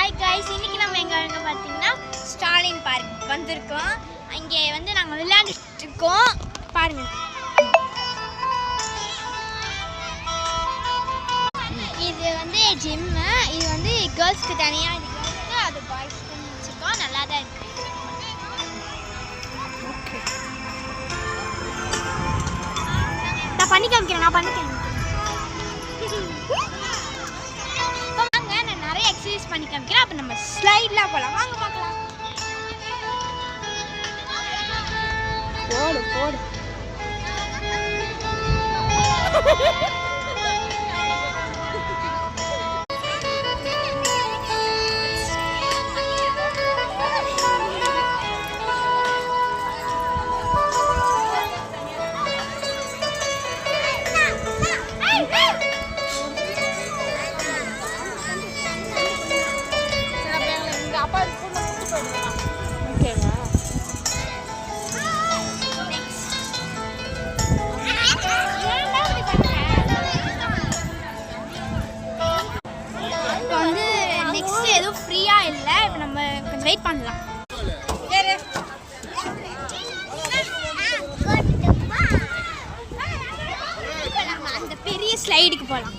Hi guys, இன்னைக்கு நம்ம எங்க வந்து பாத்தீங்கன்னா ஸ்டாலின் பார்க் வந்திருக்கோம். அங்கே வந்து நாங்க விளையாடிட்டு இருக்கோம். பாருங்க. இது வந்து ஜிம். இது வந்து गर्ल्सக்கு தனியா இருக்கு, அது பாய்ஸ்க்கு வச்சிருக்கோம். நல்லா தான் இருக்கு. ஓகே. நான் பண்ணி காமிக்கிறேன். எக்ஸசைஸ் பண்ணி காமிக்கிறேன். அப்ப நம்ம ஸ்லைட்ல போலாம். வாங்க பார்க்கலாம். போடு ஃப்ரீயா இல்ல. இப்போ நம்ம கொஞ்சம் வெயிட் பண்ணலாம். நம்ம அந்த பெரிய ஸ்லைடுக்கு போலாம்.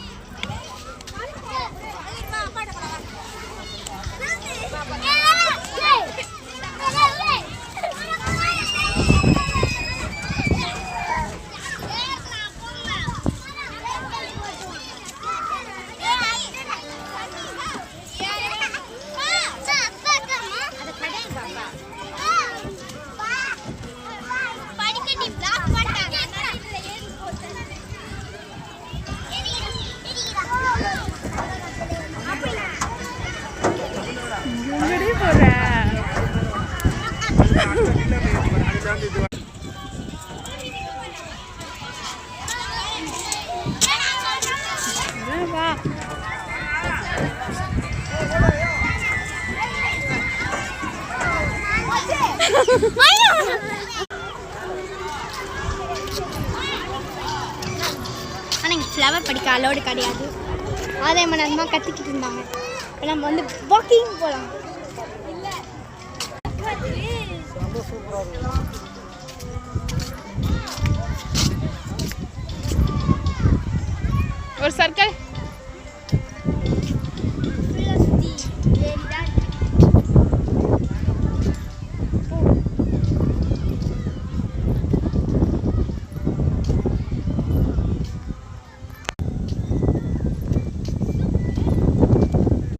ஆனால் இங்கே ஃப்ளவர் படிக்க அலோடு கிடையாது. அதே மணி நேரமாக கத்திக்கிட்டு இருந்தாங்க. நம்ம வந்து வாக்கிங் போகலாம். ஒரு சர்க்கிள்